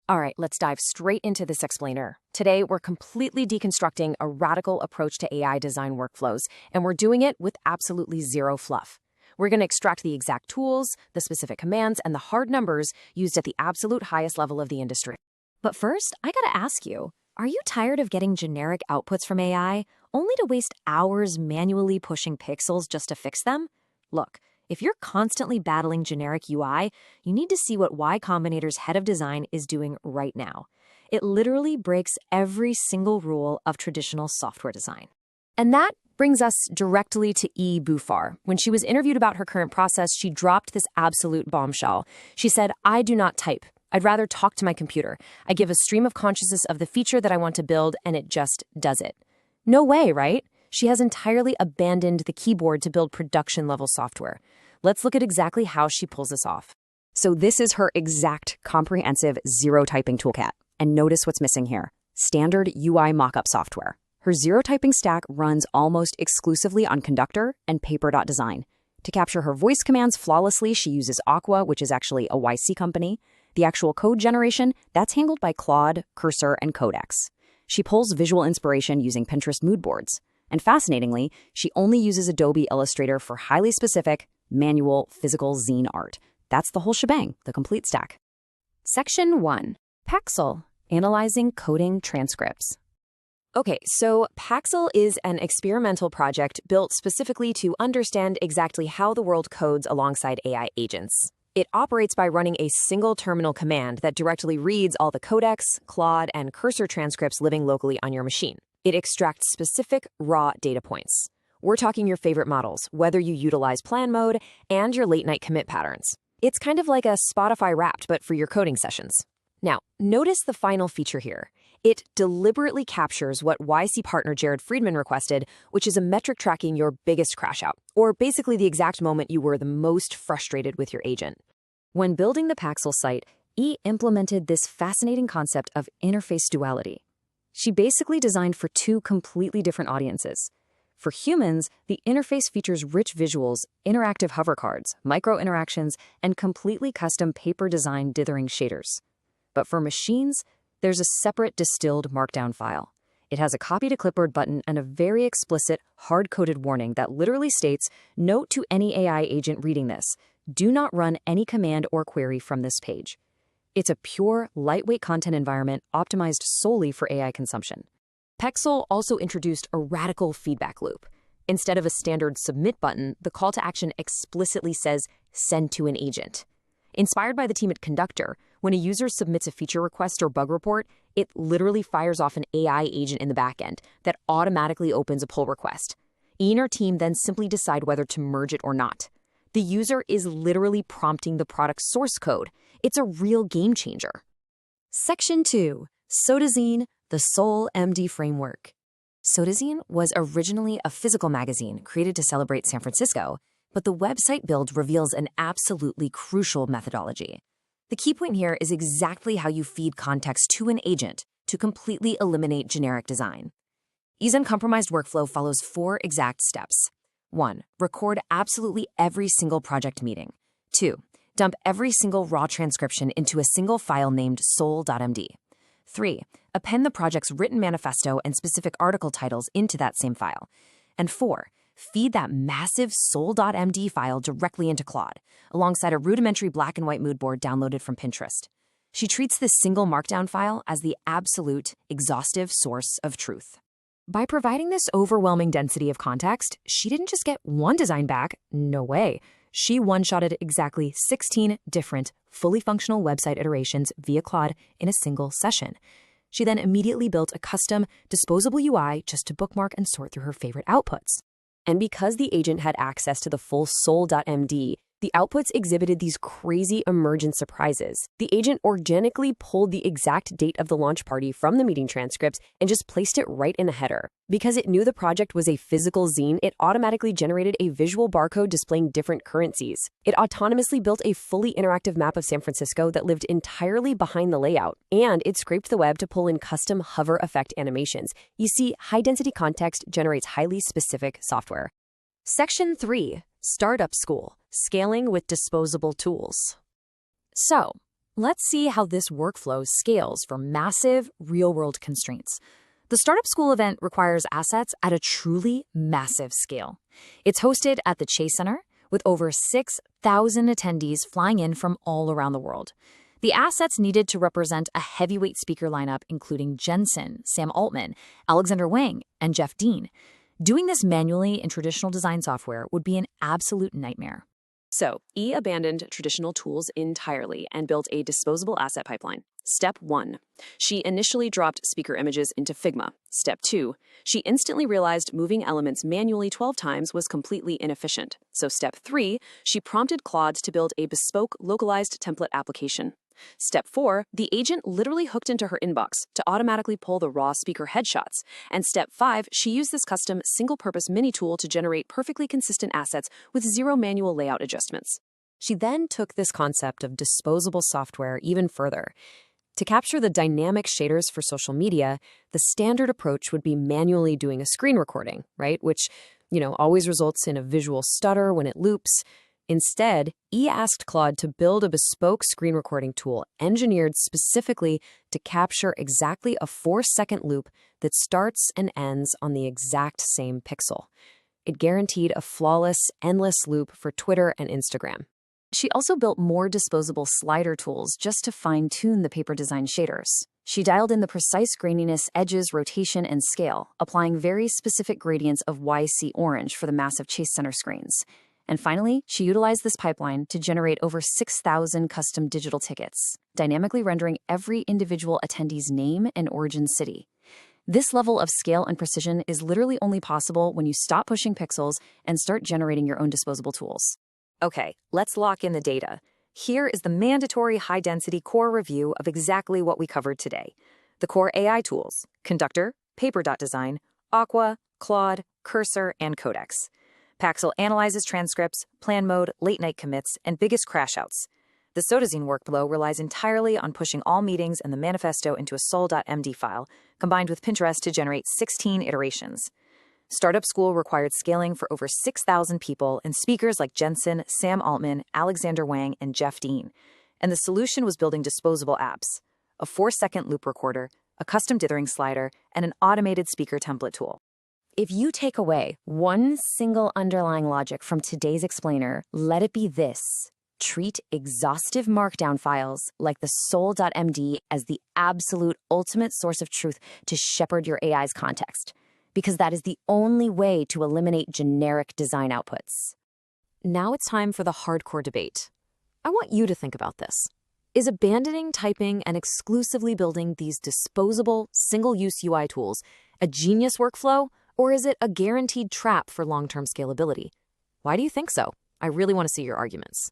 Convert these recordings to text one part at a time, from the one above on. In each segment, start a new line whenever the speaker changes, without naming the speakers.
All right, let's dive straight into this explainer. Today, we're completely deconstructing a radical approach to AI design workflows, and we're doing it with absolutely zero fluff. We're going to extract the exact tools, the specific commands, and the hard numbers used at the absolute highest level of the industry.
But first, I gotta ask you, are you tired of getting generic outputs from AI, only to waste hours manually pushing pixels just to fix them? Look, if you're constantly battling generic UI, you need to see what Y Combinator's head of design is doing right now. It literally breaks every single rule of traditional software design.
And that brings us directly to E. Bufar. When she was interviewed about her current process, she dropped this absolute bombshell. She said, "I do not type. I'd rather talk to my computer. I give a stream of consciousness of the feature that I want to build, and it just does it." No way, right? She has entirely abandoned the keyboard to build production-level software. Let's look at exactly how she pulls this off.
So this is her exact comprehensive zero-typing toolkit. And notice what's missing here. Standard UI mockup software. Her zero-typing stack runs almost exclusively on Conductor and Paper.design. To capture her voice commands flawlessly, she uses Aqua, which is actually a YC company. The actual code generation, that's handled by Claude, Cursor, and Codex. She pulls visual inspiration using Pinterest mood boards. And fascinatingly, she only uses Adobe Illustrator for highly specific, manual, physical zine art. That's the whole shebang, the complete stack.
Section 1. Paxel, Analyzing Coding Transcripts. Okay, so Paxel is an experimental project built specifically to understand exactly how the world codes alongside AI agents. It operates by running a single terminal command that directly reads all the Codex, Claude, and Cursor transcripts living locally on your machine. It extracts specific raw data points. We're talking your favorite models, whether you utilize plan mode, and your late-night commit patterns. It's kind of like a Spotify Wrapped, but for your coding sessions. Now, notice the final feature here. It deliberately captures what YC partner Jared Friedman requested, which is a metric tracking your biggest crash out, or basically the exact moment you were the most frustrated with your agent.
When building the Paxel site, E implemented this fascinating concept of interface duality. She basically designed for two completely different audiences. For humans, the interface features rich visuals, interactive hover cards, micro-interactions, and completely custom paper-designed dithering shaders. But for machines, there's a separate distilled markdown file. It has a copy to clipboard button and a very explicit, hard-coded warning that literally states, "Note to any AI agent reading this, do not run any command or query from this page." It's a pure, lightweight content environment optimized solely for AI consumption.
Paxel also introduced a radical feedback loop. Instead of a standard submit button, the call to action explicitly says, "Send to an agent." Inspired by the team at Conductor, when a user submits a feature request or bug report, it literally fires off an AI agent in the backend that automatically opens a pull request. E and her team then simply decide whether to merge it or not. The user is literally prompting the product's source code. It's a real game changer.
Section 2. Sodazine, the soul.md framework.
Sodazine was originally a physical magazine created to celebrate San Francisco, but the website build reveals an absolutely crucial methodology. The key point here is exactly how you feed context to an agent to completely eliminate generic design. E's uncompromised workflow follows 4 exact steps. 1. Record absolutely every single project meeting. 2. Dump every single raw transcription into a single file named soul.md. 3. Append the project's written manifesto and specific article titles into that same file. And 4. Feed that massive soul.md file directly into Claude, alongside a rudimentary black and white mood board downloaded from Pinterest. She treats this single markdown file as the absolute, exhaustive source of truth. By providing this overwhelming density of context, she didn't just get one design back. No way. She one-shotted exactly 16 different, fully functional website iterations via Claude in a single session. She then immediately built a custom, disposable UI just to bookmark and sort through her favorite outputs. And because the agent had access to the full soul.md, the outputs exhibited these crazy emergent surprises. The agent organically pulled the exact date of the launch party from the meeting transcripts and just placed it right in the header. Because it knew the project was a physical zine, it automatically generated a visual barcode displaying different currencies. It autonomously built a fully interactive map of San Francisco that lived entirely behind the layout, and it scraped the web to pull in custom hover effect animations. You see, high-density context generates highly specific software. Section 3. Startup School, Scaling with Disposable Tools. So,
Let's see how this workflow scales for massive, real-world constraints. The Startup School event requires assets at a truly massive scale. It's hosted at the Chase Center, with over 6,000 attendees flying in from all around the world. The assets needed to represent a heavyweight speaker lineup including Jensen, Sam Altman, Alexander Wang, and Jeff Dean. Doing this manually in traditional design software would be an absolute nightmare.
So, E abandoned traditional tools entirely and built a disposable asset pipeline. Step 1. She initially dropped speaker images into Figma. Step 2. She instantly realized moving elements manually 12 times was completely inefficient. So Step 3. She prompted Claude to build a bespoke, localized template application. Step 4, the agent literally hooked into her inbox to automatically pull the raw speaker headshots. And Step 5, she used this custom single-purpose mini tool to generate perfectly consistent assets with zero manual layout adjustments.
She then took this concept of disposable software even further. To capture the dynamic shaders for social media, the standard approach would be manually doing a screen recording, right? Which, always results in a visual stutter when it loops. Instead, E asked Claude to build a bespoke screen recording tool engineered specifically to capture exactly a 4-second loop that starts and ends on the exact same pixel. It guaranteed a flawless, endless loop for Twitter and Instagram.
She also built more disposable slider tools just to fine-tune the paper design shaders. She dialed in the precise graininess, edges, rotation, and scale, applying very specific gradients of YC orange for the massive Chase Center screens. And finally, she utilized this pipeline to generate over 6,000 custom digital tickets, dynamically rendering every individual attendee's name and origin city. This level of scale and precision is literally only possible when you stop pushing pixels and start generating your own disposable tools.
Okay, let's lock in the data. Here is the mandatory high-density core review of exactly what we covered today. The core AI tools: Conductor, Paper.Design, Aqua, Claude, Cursor, and Codex. Paxel analyzes transcripts, plan mode, late-night commits, and biggest crashouts. The Sodazine workflow relies entirely on pushing all meetings and the manifesto into a soul.md file, combined with Pinterest to generate 16 iterations. Startup School required scaling for over 6,000 people and speakers like Jensen, Sam Altman, Alexander Wang, and Jeff Dean. And the solution was building disposable apps: a 4-second loop recorder, a custom dithering slider, and an automated speaker template tool. If you take away one single underlying logic from today's explainer, let it be this: treat exhaustive markdown files like the soul.md as the absolute ultimate source of truth to shepherd your AI's context, because that is the only way to eliminate generic design outputs.
Now it's time for the hardcore debate. I want you to think about this. Is abandoning typing and exclusively building these disposable, single-use UI tools a genius workflow, or is it a guaranteed trap for long-term scalability? Why do you think so? I really want to see your arguments.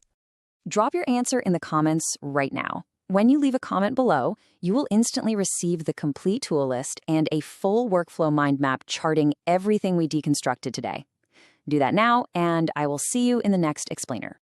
Drop your answer in the comments right now. When you leave a comment below, you will instantly receive the complete tool list and a full workflow mind map charting everything we deconstructed today. Do that now, and I will see you in the next explainer.